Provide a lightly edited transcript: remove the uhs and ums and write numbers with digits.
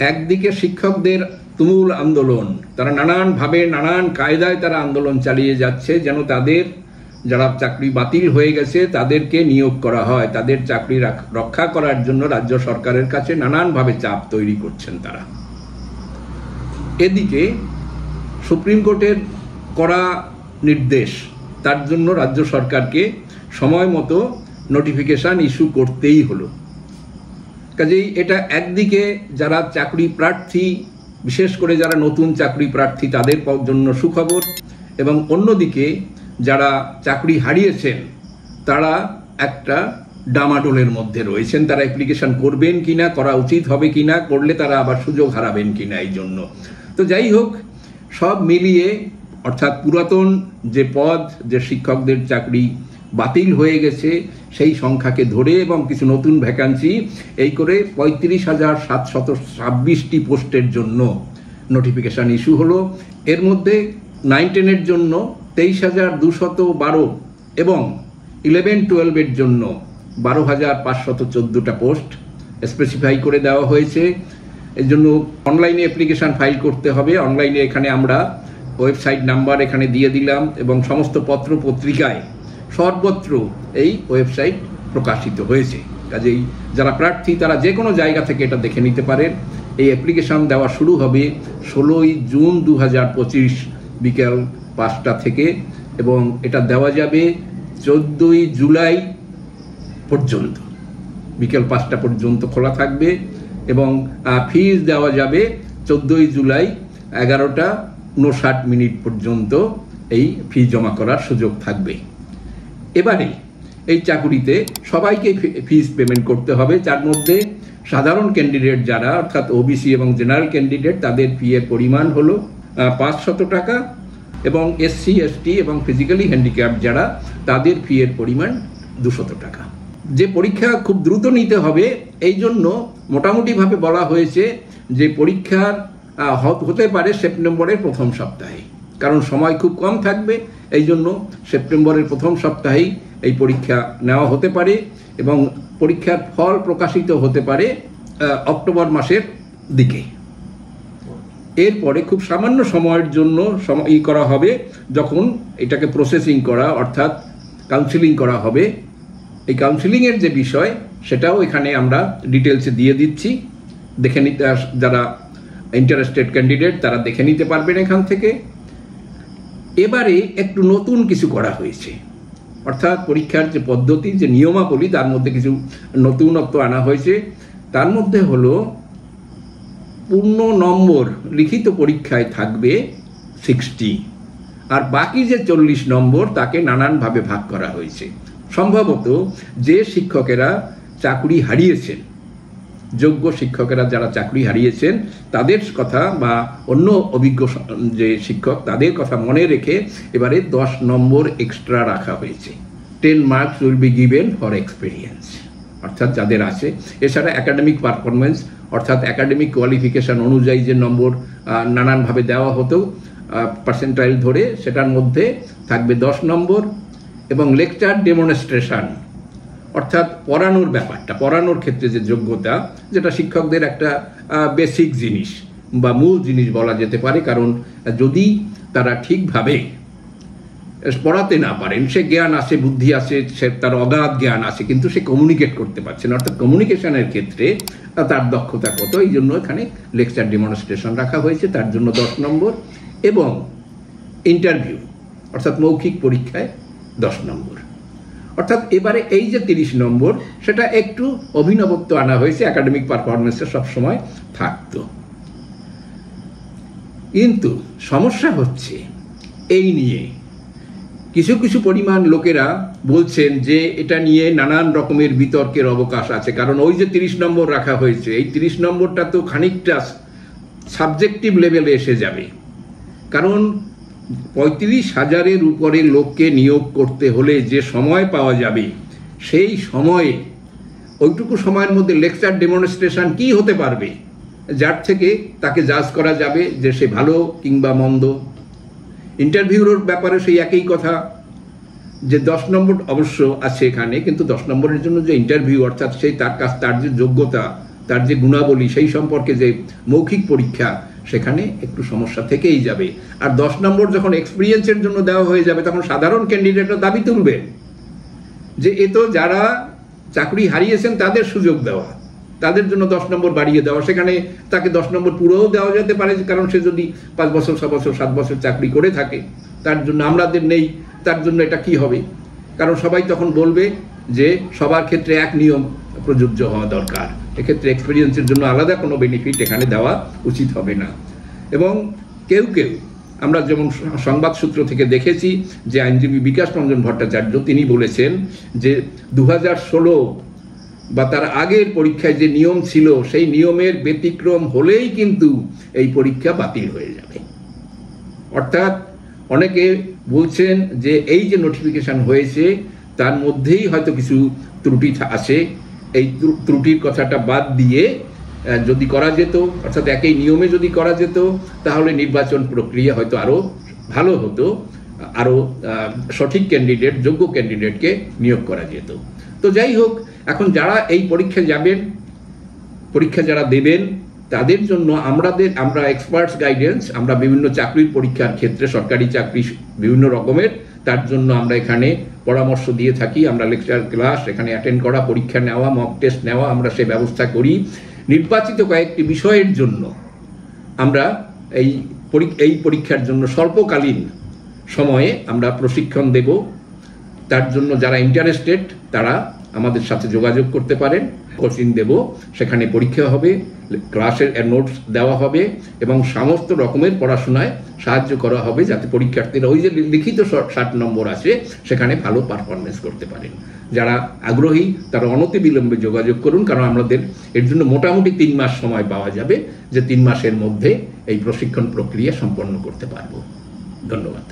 একদিকে শিক্ষকদের তুমুল আন্দোলন, তারা নানানভাবে নানান কায়দায় তারা আন্দোলন চালিয়ে যাচ্ছে যেন তাদের যারা চাকরি বাতিল হয়ে গেছে তাদেরকে নিয়োগ করা হয়, তাদের চাকরি রক্ষা করার জন্য রাজ্য সরকারের কাছে নানানভাবে চাপ তৈরি করছেন তারা। এদিকে সুপ্রিম কোর্টের কড়া নির্দেশ, তার জন্য রাজ্য সরকারকে সময় মতো নোটিফিকেশন ইস্যু করতেই হলো। কাজেই এটা একদিকে যারা চাকরি প্রার্থী, বিশেষ করে যারা নতুন চাকরি প্রার্থী তাদের জন্য সুখবর, এবং অন্যদিকে যারা চাকরি হারিয়েছেন তারা একটা ডামাডোলের মধ্যে রয়েছেন, তারা অ্যাপ্লিকেশন করবেন কিনা, করা উচিত হবে কিনা, করলে তারা আবার সুযোগ হারাবেন কিনা এই জন্য। তো যাই হোক, সব মিলিয়ে অর্থাৎ পুরাতন যে পদ, যে শিক্ষকদের চাকরি বাতিল হয়ে গেছে সেই সংখ্যাকে ধরে এবং কিছু নতুন ভ্যাকান্সি এই করে 35,726টি পোস্টের জন্য নোটিফিকেশান ইস্যু হলো। এর মধ্যে 9-10-এর জন্য 23,212 এবং 11-12-এর জন্য 12,514টা পোস্ট স্পেসিফাই করে দেওয়া হয়েছে। এর জন্য অনলাইনে অ্যাপ্লিকেশান ফাইল করতে হবে। অনলাইনে এখানে আমরা ওয়েবসাইট নাম্বার এখানে দিয়ে দিলাম এবং সমস্ত পত্র পত্রিকায় সর্বত্র এই ওয়েবসাইট প্রকাশিত হয়েছে। কাজেই যারা প্রার্থী তারা যে কোনো জায়গা থেকে এটা দেখে নিতে পারেন। এই অ্যাপ্লিকেশান দেওয়া শুরু হবে 16ই জুন 2025 বিকেল 5টা থেকে এবং এটা দেওয়া যাবে 14ই জুলাই পর্যন্ত, বিকেল 5টা পর্যন্ত খোলা থাকবে এবং ফিজ দেওয়া যাবে 14ই জুলাই 11:59 পর্যন্ত এই ফি জমা করার সুযোগ থাকবে। এবারে এই চাকুরিতে সবাইকে ফিস পেমেন্ট করতে হবে, যার মধ্যে সাধারণ ক্যান্ডিডেট যারা অর্থাৎ ওবিসি এবং জেনারেল ক্যান্ডিডেট তাদের ফি এর পরিমাণ হলো 500 টাকা এবং এসসি এসটি এবং ফিজিক্যালি হ্যান্ডিক্যাপ যারা তাদের ফি এর পরিমাণ 200 টাকা। যে পরীক্ষা খুব দ্রুত নিতে হবে এই জন্য মোটামুটিভাবে বলা হয়েছে যে পরীক্ষার হতে পারে সেপ্টেম্বরের প্রথম সপ্তাহে, কারণ সময় খুব কম থাকবে। এই জন্য সেপ্টেম্বরের প্রথম সপ্তাহেই এই পরীক্ষা নেওয়া হতে পারে এবং পরীক্ষার ফল প্রকাশিত হতে পারে অক্টোবর মাসের দিকে। এরপরে খুব সামান্য সময়ের জন্য করা হবে যখন এটাকে প্রসেসিং করা অর্থাৎ কাউন্সিলিং করা হবে। এই কাউন্সিলিংয়ের যে বিষয় সেটাও এখানে আমরা ডিটেলসে দিয়ে দিচ্ছি, দেখে নিতে যারা ইন্টারেস্টেড ক্যান্ডিডেট তারা দেখে নিতে পারবেন এখান থেকে। এবারে একটু নতুন কিছু করা হয়েছে, অর্থাৎ পরীক্ষার যে পদ্ধতি, যে নিয়মাবলী তার মধ্যে কিছু নতুনত্ব আনা হয়েছে। তার মধ্যে হলো পূর্ণ নম্বর লিখিত পরীক্ষায় থাকবে 60 আর বাকি যে 40 নম্বর তাকে নানানভাবে ভাগ করা হয়েছে। সম্ভবত যে শিক্ষকেরা চাকরি হারিয়েছেন, যোগ্য শিক্ষকেরা যারা চাকরি হারিয়েছেন তাদের কথা বা অন্য অভিজ্ঞ যে শিক্ষক তাদের কথা মনে রেখে এবারে 10 নম্বর এক্সট্রা রাখা হয়েছে। 10 marks will be given for experience, অর্থাৎ যাদের আছে। এছাড়া একাডেমিক পারফরমেন্স অর্থাৎ একাডেমিক কোয়ালিফিকেশন অনুযায়ী যে নম্বর নানানভাবে দেওয়া হতো পার্সেন্টাইল ধরে, সেটার মধ্যে থাকবে 10 নম্বর এবং লেকচার ডেমনস্ট্রেশন অর্থাৎ পড়ানোর ব্যাপারটা, পড়ানোর ক্ষেত্রে যে যোগ্যতা, যেটা শিক্ষকদের একটা বেসিক জিনিস বা মূল জিনিস বলা যেতে পারে। কারণ যদি তারা ঠিকভাবে পড়াতে না পারেন, সে জ্ঞান আছে, বুদ্ধি আছে, সে তার অগাধ জ্ঞান আছে, কিন্তু সে কমিউনিকেট করতে পারছে না, অর্থাৎ কমিউনিকেশনের ক্ষেত্রে তার দক্ষতা কত, এই জন্য এখানে লেকচার ডেমনস্ট্রেশন রাখা হয়েছে, তার জন্য 10 নম্বর এবং ইন্টারভিউ অর্থাৎ মৌখিক পরীক্ষায় 10 নম্বর। অর্থাৎ এবারে এই যে 30 নম্বর সেটা একটু অভিনবত্ব আনা হয়েছে, একাডেমিক পারফরমেন্সে সবসময় থাকতো। কিন্তু সমস্যা হচ্ছে এই নিয়ে কিছু কিছু পরিমাণ লোকেরা বলছেন যে এটা নিয়ে নানান রকমের বিতর্কের অবকাশ আছে। কারণ ওই যে 30 নম্বর রাখা হয়েছে, এই 30 নম্বরটা তো খানিকটা সাবজেক্টিভ লেভেলে এসে যাবে। কারণ 35,000-এর উপরে লোককে নিয়োগ করতে হলে যে সময় পাওয়া যাবে, সেই সময়ে ওইটুকু সময়ের মধ্যে লেকচার ডেমনস্ট্রেশন কি হতে পারবে যার থেকে তাকে জাজ করা যাবে যে সে ভালো কিংবা মন্দ। ইন্টারভিউর ব্যাপারে সেই একই কথা, যে 10 নম্বর অবশ্য আছে এখানে, কিন্তু 10 নম্বরের জন্য যে ইন্টারভিউ অর্থাৎ সেই তার যে যোগ্যতা তার যে গুণাবলী সেই সম্পর্কে যে মৌখিক পরীক্ষা, সেখানে একটু সমস্যা থেকেই যাবে। আর 10 নম্বর যখন এক্সপিরিয়েন্সের জন্য দেওয়া হয়ে যাবে, তখন সাধারণ ক্যান্ডিডেটরা দাবি তুলবে যে এ তো যারা চাকরি হারিয়েছেন তাদের সুযোগ দেওয়া, তাদের জন্য 10 নম্বর বাড়িয়ে দেওয়া। সেখানে তাকে 10 নম্বর পুরোও দেওয়া যেতে পারে, কারণ সে যদি 5 বছর 6 বছর 7 বছর চাকরি করে থাকে, তার জন্য আমাদের নেই, তার জন্য এটা কি হবে? কারণ সবাই তখন বলবে যে সবার ক্ষেত্রে এক নিয়ম প্রযোজ্য হওয়া দরকার, এক্ষেত্রে এক্সপিরিয়েন্সের জন্য আলাদা কোনো বেনিফিট এখানে দেওয়া উচিত হবে না। এবং কেউ কেউ, আমরা যেমন সংবাদ সূত্র থেকে দেখেছি যে আইনজীবী বিকাশ রঞ্জন ভট্টাচার্য তিনি বলেছেন যে 2016 বা তার আগের পরীক্ষায় যে নিয়ম ছিল সেই নিয়মের ব্যতিক্রম হলেই কিন্তু এই পরীক্ষা বাতিল হয়ে যাবে। অর্থাৎ অনেকে বলছেন যে এই যে নোটিফিকেশন হয়েছে তার মধ্যেই হয়তো কিছু ত্রুটি আছে, এই ত্রুটির কথাটা বাদ দিয়ে যদি করা যেত, অর্থাৎ একই নিয়মে যদি করা যেত, তাহলে নির্বাচন প্রক্রিয়া হয়তো আরও ভালো হতো, আরও সঠিক ক্যান্ডিডেট, যোগ্য ক্যান্ডিডেটকে নিয়োগ করা যেত। তো যাই হোক, এখন যারা এই পরীক্ষা যাবেন, পরীক্ষা যারা দেবেন, তাদের জন্য আমরা এক্সপার্টস গাইডেন্স, আমরা বিভিন্ন চাকরির পরীক্ষার ক্ষেত্রে, সরকারি চাকরি বিভিন্ন রকমের, তার জন্য আমরা এখানে পরামর্শ দিয়ে থাকি। আমরা লেকচার ক্লাস এখানে অ্যাটেন্ড করা, পরীক্ষা নেওয়া, মক টেস্ট নেওয়া, আমরা সে ব্যবস্থা করি। নির্বাচিত কয়েকটি বিষয়ের জন্য আমরা এই পরীক্ষার জন্য স্বল্পকালীন সময়ে আমরা প্রশিক্ষণ দেব। তার জন্য যারা ইন্টারেস্টেড তারা আমাদের সাথে যোগাযোগ করতে পারেন। কোচিং দেব, সেখানে পরীক্ষা হবে, ক্লাসের নোটস দেওয়া হবে এবং সমস্ত রকমের পড়াশোনায় সাহায্য করা হবে, যাতে পরীক্ষার্থীরা ওই যে লিখিত 60 নম্বর আছে সেখানে ভালো পারফরমেন্স করতে পারেন। যারা আগ্রহী তারা অনতিবিলম্বে যোগাযোগ করুন, কারণ আমাদের এর জন্য মোটামুটি 3 মাস সময় পাওয়া যাবে, যে 3 মাসের মধ্যে এই প্রশিক্ষণ প্রক্রিয়া সম্পন্ন করতে পারব। ধন্যবাদ।